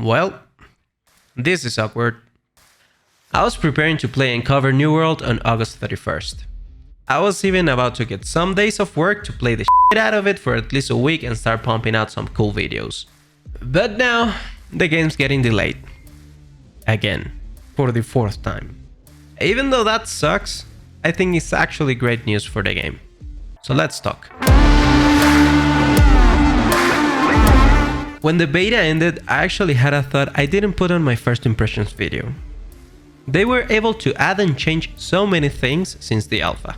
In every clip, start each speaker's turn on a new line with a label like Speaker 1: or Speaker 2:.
Speaker 1: Well, this is awkward. I was preparing to play and cover New World on August 31st. I was even about to get some days of work to play the shit out of it for at least a week and start pumping out some cool videos. But now, the game's getting delayed. Again. For the fourth time. Even though that sucks, I think it's actually great news for the game. So let's talk. When the beta ended, I actually had a thought I didn't put on my first impressions video. They were able to add and change so many things since the alpha.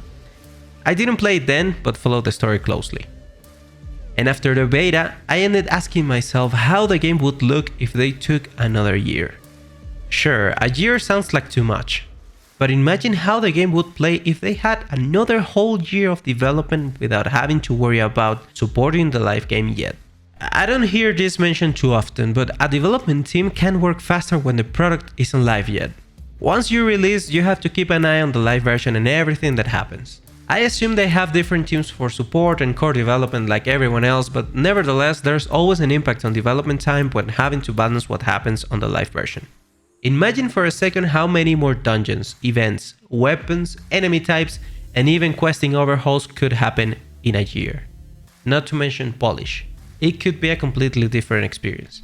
Speaker 1: I didn't play it then, but followed the story closely. And after the beta, I ended asking myself how the game would look if they took another year. Sure, a year sounds like too much, but imagine how the game would play if they had another whole year of development without having to worry about supporting the live game yet. I don't hear this mentioned too often, but a development team can work faster when the product isn't live yet. Once you release, you have to keep an eye on the live version and everything that happens. I assume they have different teams for support and core development like everyone else, but nevertheless, there's always an impact on development time when having to balance what happens on the live version. Imagine for a second how many more dungeons, events, weapons, enemy types, and even questing overhauls could happen in a year. Not to mention polish. It could be a completely different experience.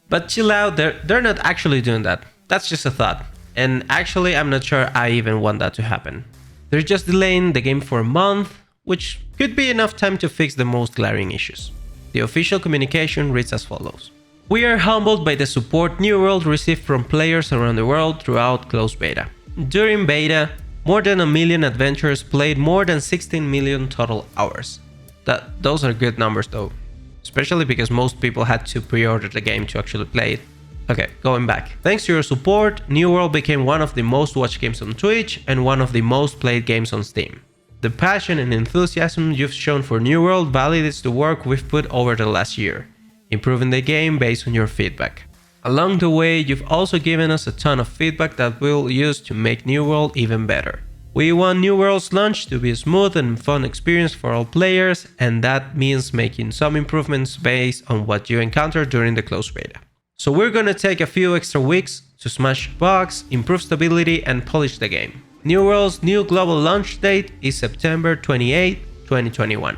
Speaker 1: But chill out, they're not actually doing that. That's just a thought. And actually, I'm not sure I even want that to happen. They're just delaying the game for a month, which could be enough time to fix the most glaring issues. The official communication reads as follows. We are humbled by the support New World received from players around the world throughout closed beta. During beta, more than 1 million adventurers played more than 16 million total hours. Those are good numbers though, especially because most people had to pre-order the game to actually play it. Okay, going back. Thanks to your support, New World became one of the most watched games on Twitch and one of the most played games on Steam. The passion and enthusiasm you've shown for New World validates the work we've put over the last year, improving the game based on your feedback. Along the way, you've also given us a ton of feedback that we'll use to make New World even better. We want New World's launch to be a smooth and fun experience for all players, and that means making some improvements based on what you encountered during the closed beta. So we're gonna take a few extra weeks to smash bugs, improve stability, and polish the game. New World's new global launch date is September 28, 2021.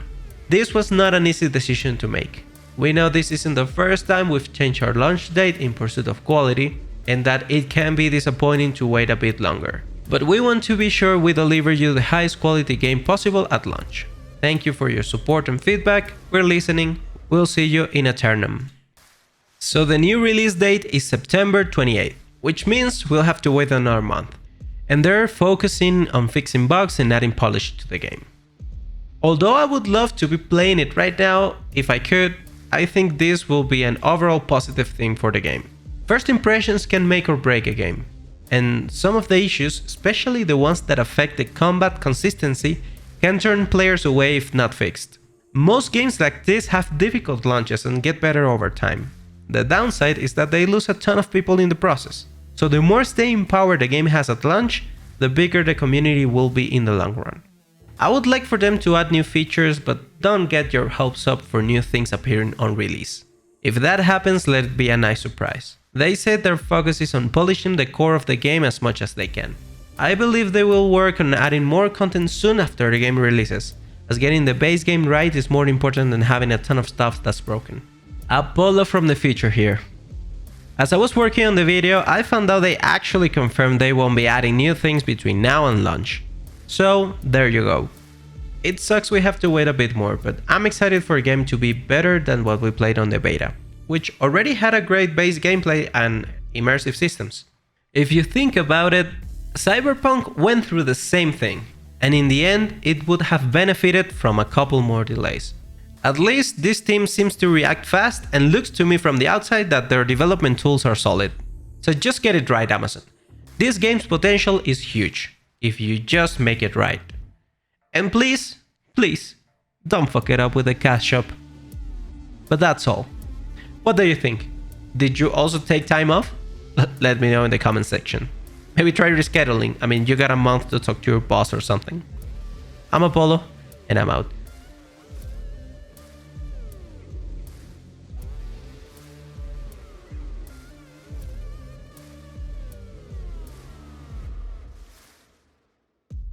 Speaker 1: This was not an easy decision to make. We know this isn't the first time we've changed our launch date in pursuit of quality, and that it can be disappointing to wait a bit longer. But we want to be sure we deliver you the highest quality game possible at launch. Thank you for your support and feedback. We're listening. We'll see you in Aeternum. So the new release date is September 28th, which means we'll have to wait another month. And they're focusing on fixing bugs and adding polish to the game. Although I would love to be playing it right now, if I could, I think this will be an overall positive thing for the game. First impressions can make or break a game, and some of the issues, especially the ones that affect the combat consistency, can turn players away if not fixed. Most games like this have difficult launches and get better over time. The downside is that they lose a ton of people in the process, so the more staying power the game has at launch, the bigger the community will be in the long run. I would like for them to add new features, but don't get your hopes up for new things appearing on release. If that happens, let it be a nice surprise. They said their focus is on polishing the core of the game as much as they can. I believe they will work on adding more content soon after the game releases, as getting the base game right is more important than having a ton of stuff that's broken. Apollo from the future here. As I was working on the video, I found out they actually confirmed they won't be adding new things between now and launch. So, there you go. It sucks we have to wait a bit more, but I'm excited for a game to be better than what we played on the beta, which already had a great base gameplay and immersive systems. If you think about it, Cyberpunk went through the same thing, and in the end, it would have benefited from a couple more delays. At least this team seems to react fast and looks to me from the outside that their development tools are solid. So just get it right, Amazon. This game's potential is huge, if you just make it right. And please, don't fuck it up with the cash shop. But that's all. What do you think? Did you also take time off? Let me know in the comment section. Maybe try rescheduling. I mean, you got a month to talk to your boss or something. I'm Apollo, and I'm out.